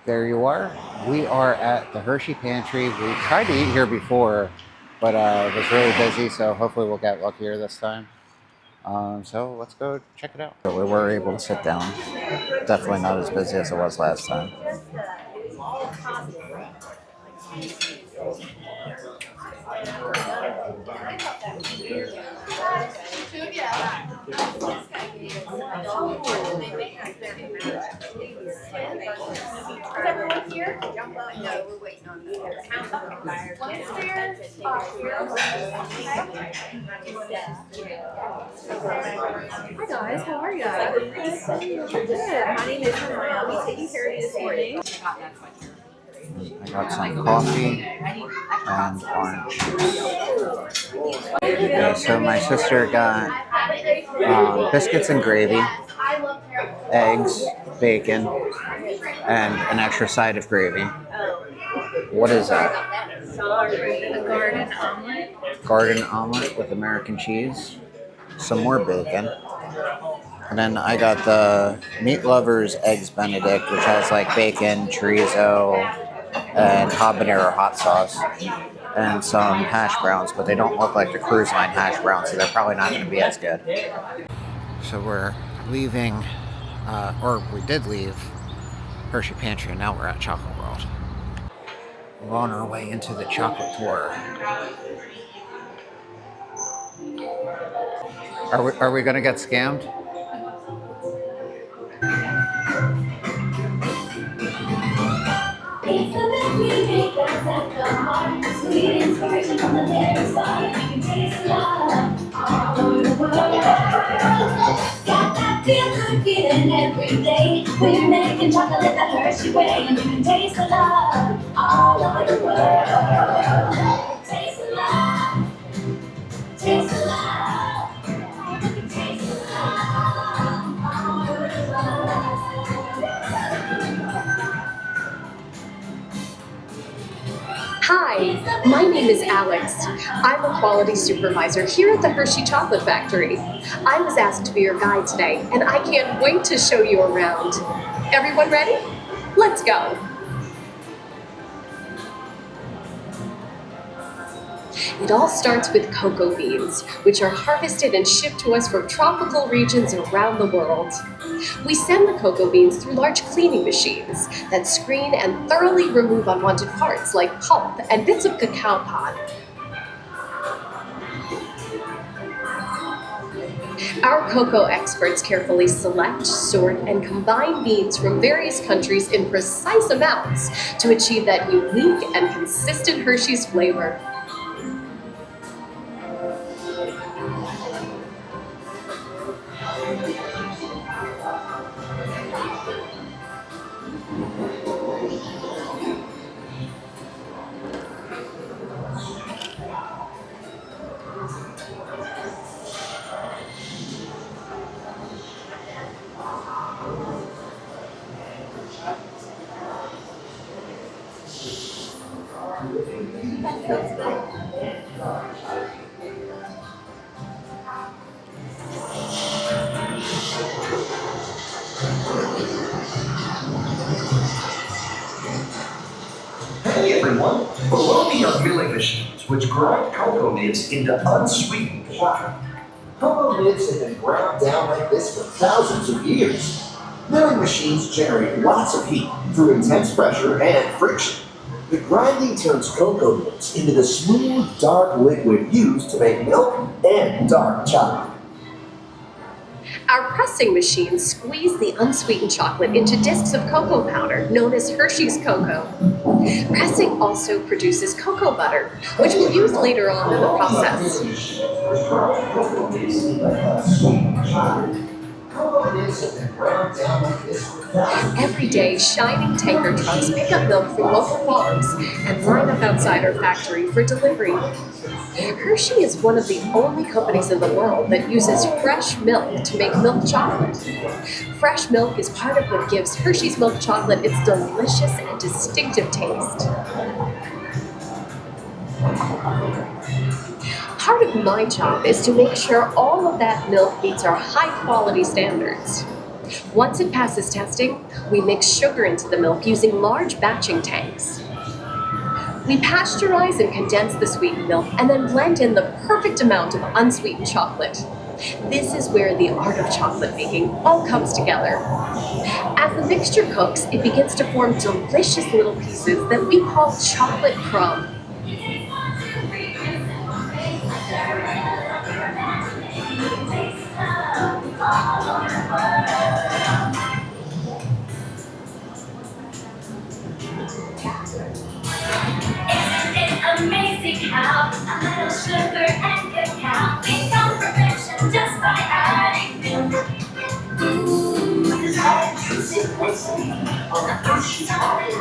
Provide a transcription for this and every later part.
There you are. We are at the Hershey Pantry. We tried to eat here before, but it was really busy, so hopefully we'll get luckier this time. So let's go check it out. So we were able to sit down. Definitely not as busy as it was last time. Hi guys, how are you? Good. My name is Hannah. I'll be taking care of you this morning. I got some coffee and orange juice. Okay, so my sister got biscuits and gravy, eggs, bacon, and an extra side of gravy. What is that? A garden omelet. Garden omelet with American cheese, some more bacon, and then I got the Meat Lovers Eggs Benedict, which has like bacon, chorizo, and habanero hot sauce, and some hash browns, but they don't look like the cruise line hash browns, so they're probably not going to be as good. So we're leaving, or we did leave Hershey Pantry, and now we're at Chocolate World. We're on our way into the chocolate tour. Are we going to get scammed? Feel good feeling every day. We're making chocolate the Hershey way, and you can taste the love all over the world. Taste the love, taste the love, taste the love all over the world. Hi, my name is Alex. I'm a quality supervisor here at the Hershey Chocolate Factory. I was asked to be your guide today, and I can't wait to show you around. Everyone ready? Let's go. It all starts with cocoa beans, which are harvested and shipped to us from tropical regions around the world. We send the cocoa beans through large cleaning machines that screen and thoroughly remove unwanted parts like pulp and bits of cacao pod. Our cocoa experts carefully select, sort, and combine beans from various countries in precise amounts to achieve that unique and consistent Hershey's flavor. Hey everyone, below me are milling machines which grind cocoa nibs into unsweetened sugar. Cocoa nibs have been ground down like this for thousands of years. Milling machines generate lots of heat through intense pressure and friction. The grinding turns cocoa nibs into the smooth, dark liquid used to make milk and dark chocolate. Our pressing machines squeeze the unsweetened chocolate into discs of cocoa powder, known as Hershey's cocoa. Pressing also produces cocoa butter, which we'll use later on in the process. Every day, shining tanker trucks pick up milk from local farms and line up outside our factory for delivery. Hershey is one of the only companies in the world that uses fresh milk to make milk chocolate. Fresh milk is part of what gives Hershey's milk chocolate its delicious and distinctive taste. Part of my job is to make sure all of that milk meets our high-quality standards. Once it passes testing, We mix sugar into the milk using large batching tanks. We pasteurize and condense the sweetened milk and then blend in the perfect amount of unsweetened chocolate. This is where the art of chocolate making all comes together. As the mixture cooks, it begins to form delicious little pieces that we call chocolate crumb. Isn't it amazing how a little sugar and cacao become perfection just by adding milk? Ooh, this life is simplicity on a Hershey chocolate.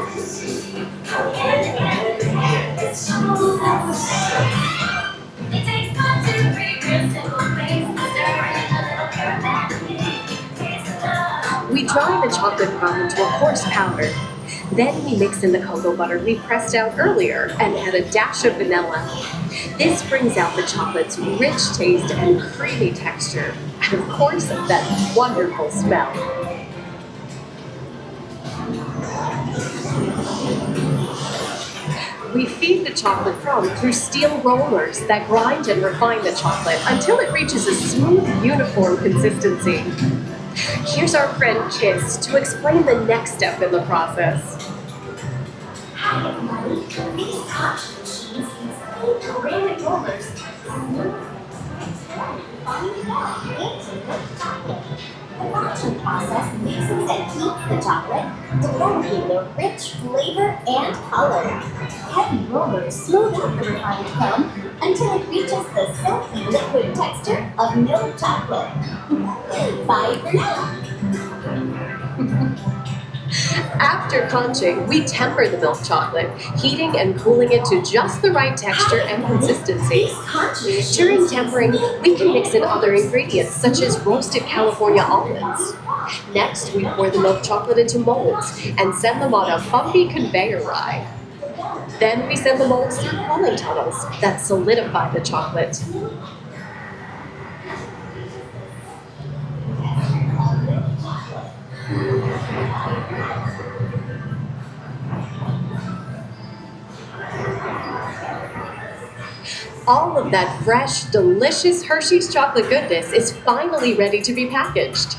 It's smooth as a silk. It takes 1, 2, 3 real simple ways to stir in a little caramel. Taste the love. We dry the chocolate crumb into a coarse powder. Then we mix in the cocoa butter we pressed out earlier and add a dash of vanilla. This brings out the chocolate's rich taste and creamy texture, and of course, that wonderful smell. We feed the chocolate crumb through steel rollers that grind and refine the chocolate until it reaches a smooth, uniform consistency. Here's our friend Kiss to explain the next step in the process. Hi everybody, these punch machines use ceramic rollers to smooth and fine down into milk chocolate. The punching process mixes and heats the chocolate, developing the rich flavor and color. Heavy rollers smooth out the refined crumb until it reaches the silky liquid texture of milk chocolate. Bye for now. After conching, we temper the milk chocolate, heating and cooling it to just the right texture and consistency. During tempering, we can mix in other ingredients such as roasted California almonds. Next, we pour the milk chocolate into molds and send them on a bumpy conveyor ride. Then we send the molds through cooling tunnels that solidify the chocolate. All of that fresh, delicious Hershey's chocolate goodness is finally ready to be packaged.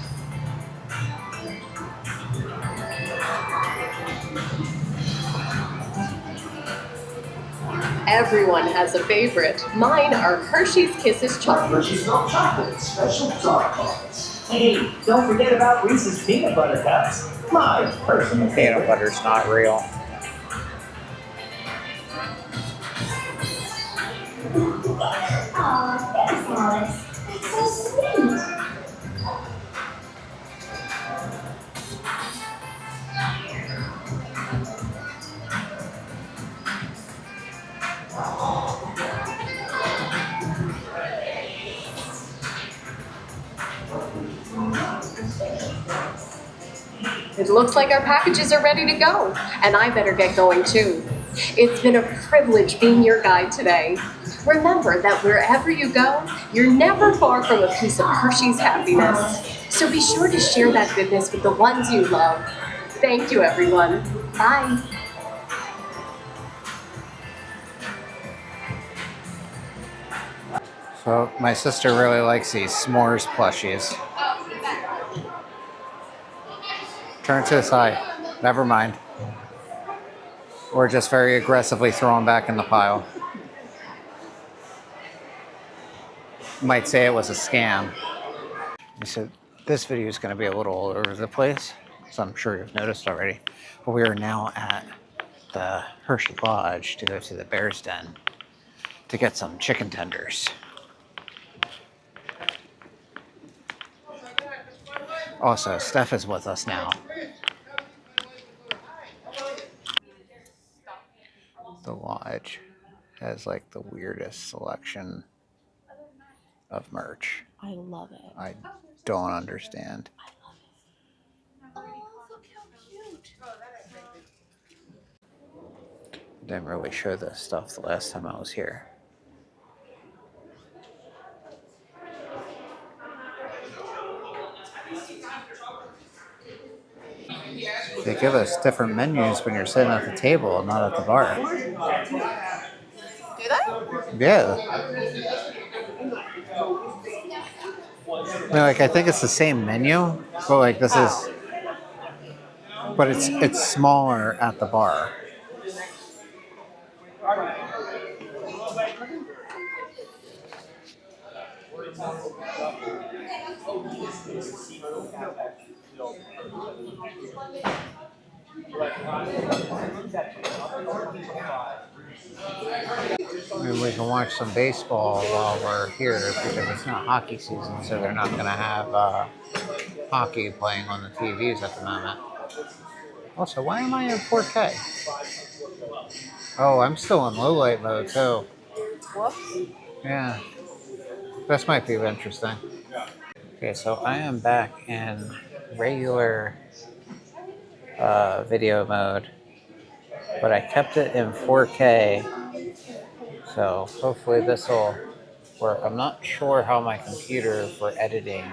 Everyone has a favorite. Mine are Hershey's Kisses chocolate. Hershey's milk chocolate, special dark cards. Hey, don't forget about Reese's peanut butter cups. My personal Peanut favorite. butter's not real. Aw, there's Alice. That's so sweet. It looks like our packages are ready to go, and I better get going too. It's been a privilege being your guide today. Remember that wherever you go, you're never far from a piece of Hershey's happiness. So be sure to share that goodness with the ones you love. Thank you, everyone. Bye. So my sister really likes these s'mores plushies. Turn to the side. Never mind. Or just very aggressively throw them back in the pile. Might say it was a scam. So this video is going to be a little all over the place, so I'm sure you've noticed already. But we are now at the Hershey Lodge to go to the Bear's Den to get some chicken tenders. Also, Steph is with us now. The Lodge has like the weirdest selection of merch. I love it. I don't understand. Oh, look how cute. Didn't really show this stuff the last time I was here. give us different menus when you're sitting at the table and not at the bar. Do they? Yeah. Like I think it's the same menu, but like this is, but it's smaller at the bar. And we can watch some baseball while we're here because it's not hockey season, so they're not going to have hockey playing on the TVs at the moment. Also, why am I in 4K? Oh, I'm still in low light mode too. Whoops. Yeah, this might be interesting. Okay, so I am back in regular video mode, but I kept it in 4K, so hopefully this will work. I'm not sure how my computer for editing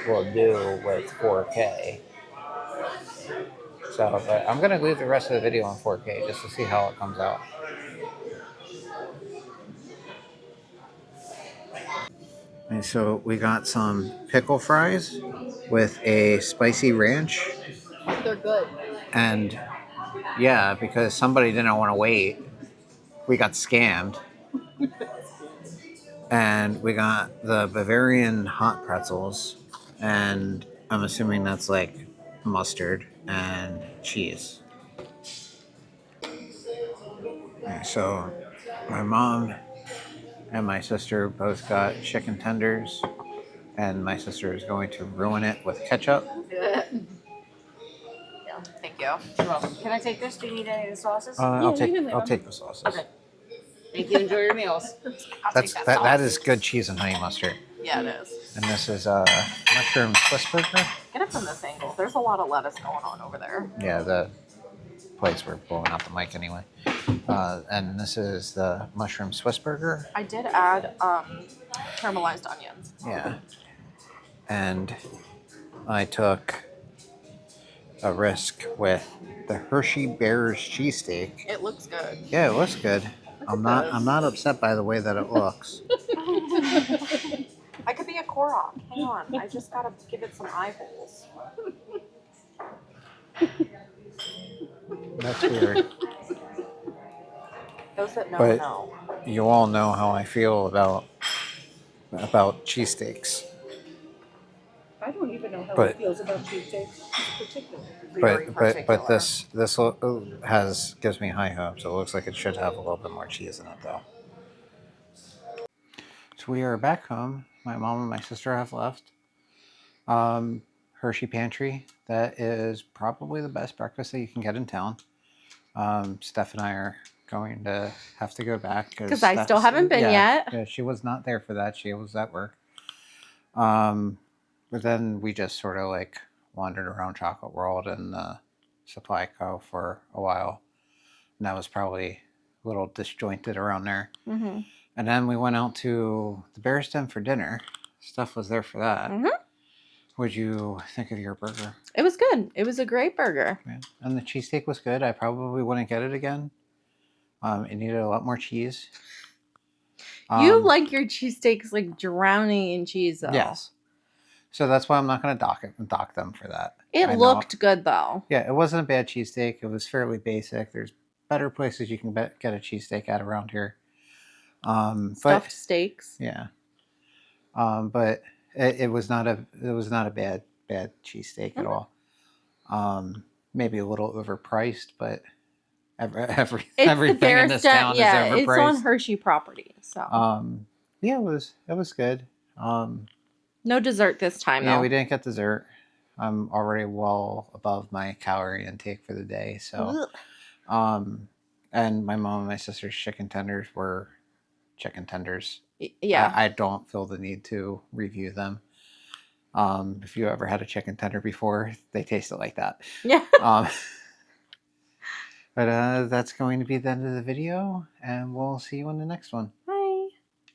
will do with 4K. So, but I'm going to leave the rest of the video on 4K just to see how it comes out. And so we got some pickle fries with a spicy ranch. They're good. And yeah, because somebody didn't want to wait, we got scammed. And we got the Bavarian hot pretzels. And I'm assuming that's like mustard and cheese. And so my mom and my sister both got chicken tenders. And my sister is going to ruin it with ketchup. Yeah, thank you. You're welcome. Can I take this? Do you need any of the sauces? I'll take the sauces. Okay. Thank you. Enjoy your meals. That is good cheese and honey mustard. Yeah, it is. And this is mushroom Swiss burger. Get it from this angle. There's a lot of lettuce going on over there. Yeah, the plates were blowing out the mic anyway. And this is the mushroom Swiss burger. I did add caramelized onions. Yeah. And I took a risk with the Hershey Bears cheesesteak. It looks good. Yeah, it looks good. I'm not upset by the way that it looks. I could be a Korok. Hang on. I just gotta give it some eye holes. That's weird. Those that know But know. you all know how I feel about cheesesteaks. I don't even know how But- he feels about cheesesteaks particularly. But this gives me high hopes. It looks like it should have a little bit more cheese in it though. So we are back home. My mom and my sister have left. Hershey Pantry. That is probably the best breakfast that you can get in town. Steph and I are going to have to go back because I still haven't been yet. Yeah, she was not there for that. She was at work. But then we just sort of like wandered around Chocolate World and the Supply Co. for a while. And that was probably a little disjointed around there. Mm-hmm. And then we went out to the Bear's Den for dinner. Stuff was there for that. Mm-hmm. What'd you think of your burger? It was good. It was a great burger. Yeah. And the cheesesteak was good. I probably wouldn't get it again. It needed a lot more cheese. You like your cheesesteaks like drowning in cheese, though. Yes. So that's why I'm not going to dock them for that. It looked good, though. Yeah, it wasn't a bad cheesesteak. It was fairly basic. There's better places you can get a cheesesteak at around here. Stuffed steaks. Yeah. But it was not a bad cheesesteak at all. Maybe a little overpriced, but everything in this town is overpriced. It's on Hershey property, so. Yeah, it was good. No dessert this time, though. Yeah, we didn't get dessert. I'm already well above my calorie intake for the day, so. And my mom and my sister's chicken tenders were chicken tenders. Yeah. I don't feel the need to review them. If you ever had a chicken tender before, they tasted like that. Yeah. But that's going to be the end of the video, and we'll see you in the next one. Bye.